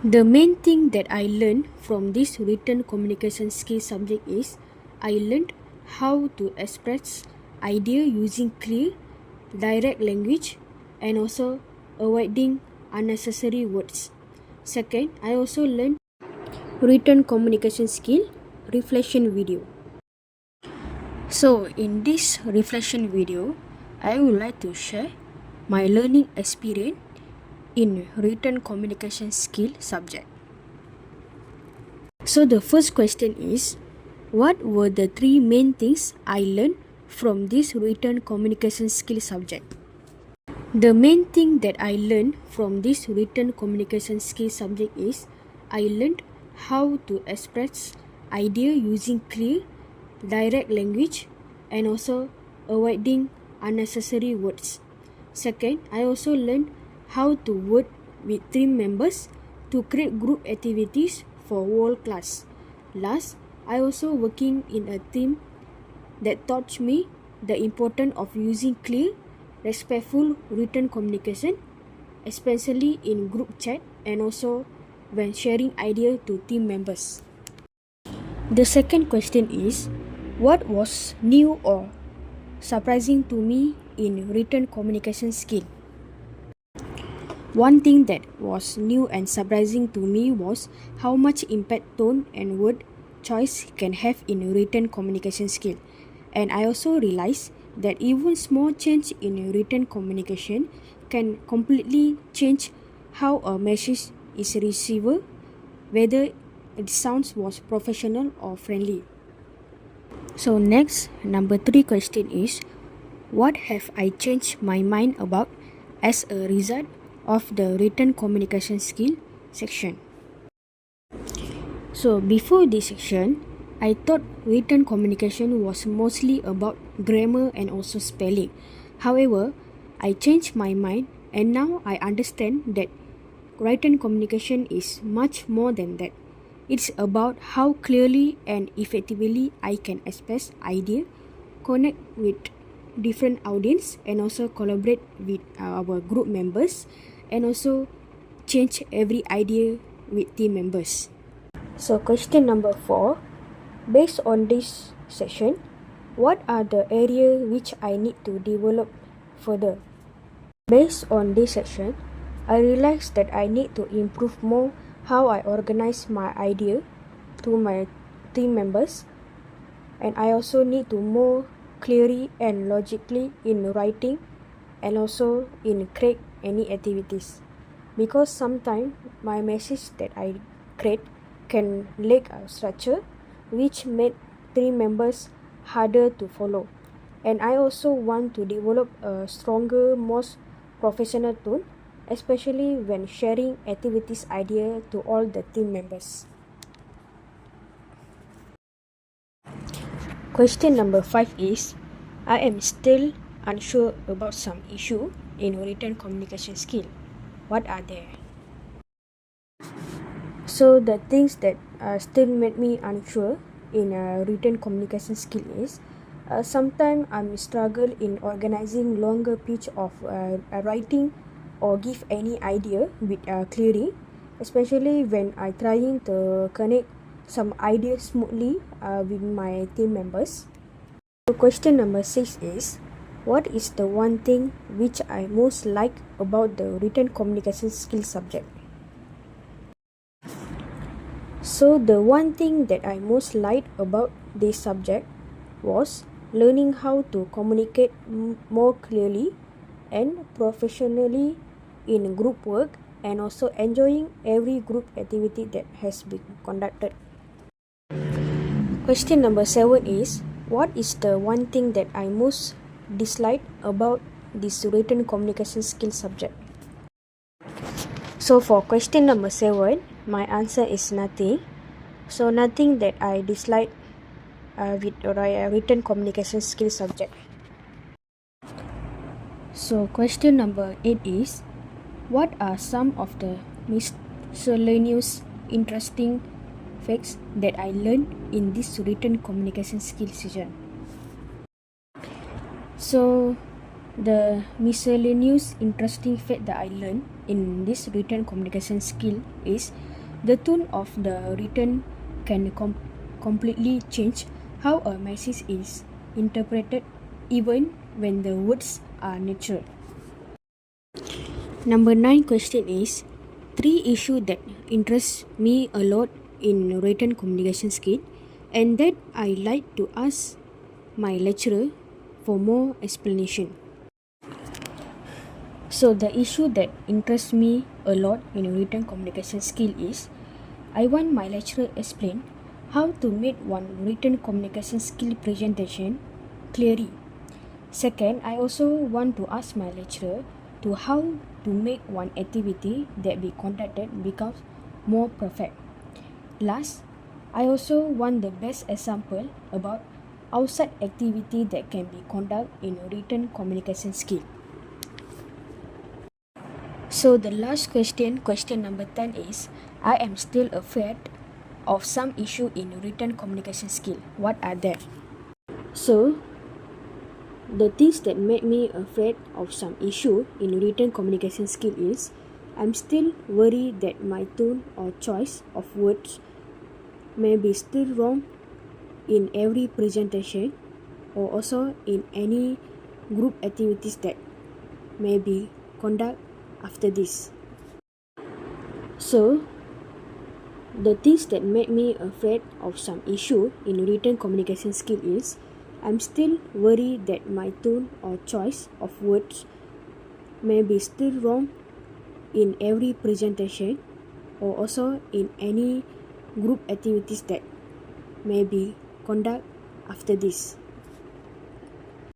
The main thing that I learned from this written communication skill subject is I learned how to express idea using clear, direct language and also avoiding unnecessary words. Second, I also learned written communication skill reflection video. So in this reflection video, I would like to share my learning experience in written communication skill subject. So the first question is, what were the three main things I learned from this written communication skill subject? The main thing that I learned from this written communication skill subject is I learned how to express idea using clear, direct language and also avoiding unnecessary words. Second, I also learned how to work with team members to create group activities for whole class. Last, I also working in a team that taught me the importance of using clear, respectful written communication, especially in group chat and also when sharing ideas to team members. The second question is, what was new or surprising to me in written communication skill? One thing that was new and surprising to me was how much impact tone and word choice can have in written communication skill. And I also realized that even small change in written communication can completely change how a message is received, whether it sounds was professional or friendly. So next, number 3 question is, what have I changed my mind about as a result of the written communication skill section? So before this section, I thought written communication was mostly about grammar and also spelling. However, I changed my mind and now I understand that written communication is much more than that. It's about how clearly and effectively I can express idea, connect with different audience and also collaborate with our group members and also change every idea with team members. So question number 4, based on this session, what are the areas which I need to develop further? Based on this session, I realized that I need to improve more how I organize my idea to my team members, and I also need to more clearly and logically in writing and also in create any activities, because sometimes my message that I create can lack a structure which made team members harder to follow, and I also want to develop a stronger, more professional tone, especially when sharing activities idea to all the team members. Question number 5 is, I am still unsure about some issue in written communication skill. What are they? So the things that still made me unsure in written communication skill is sometimes I'm struggle in organizing longer pitch of writing or give any idea with clarity, especially when I trying to connect some ideas smoothly with my team members. So question number 6 is, what is the one thing which I most like about the written communication skill subject? So the one thing that I most liked about this subject was learning how to communicate more clearly and professionally in group work, and also enjoying every group activity that has been conducted. Question number 7 is, what is the one thing that I most dislike about this written communication skill subject? So for question number 7, my answer is nothing. So nothing that I dislike with written communication skill subject. So question number 8 is, what are some of the miscellaneous interesting facts that I learned in this written communication skill session? So The miscellaneous interesting fact that I learned in this written communication skill is the tone of the written can completely change how a message is interpreted even when the words are natural. Number 9 question is 3 issues that interest me a lot in written communication skill and that I like to ask my lecturer for more explanation. So the issue that interests me a lot in written communication skill is I want my lecturer explain how to make one written communication skill presentation clearly. Second, I also want to ask my lecturer to how to make one activity that be conducted become more perfect. Last, I also want the best example about outside activity that can be conducted in written communication skill. So the last question, question number 10 is, I am still afraid of some issue in written communication skill. What are they? So, the things that make me afraid of some issue in written communication skill is, I'm still worried that my tone or choice of words may be still wrong in every presentation or also in any group activities that may be conducted after this. So, the things that make me afraid of some issue in written communication skill is I'm still worried that my tone or choice of words may be still wrong in every presentation or also in any group activities that may be conducted after this.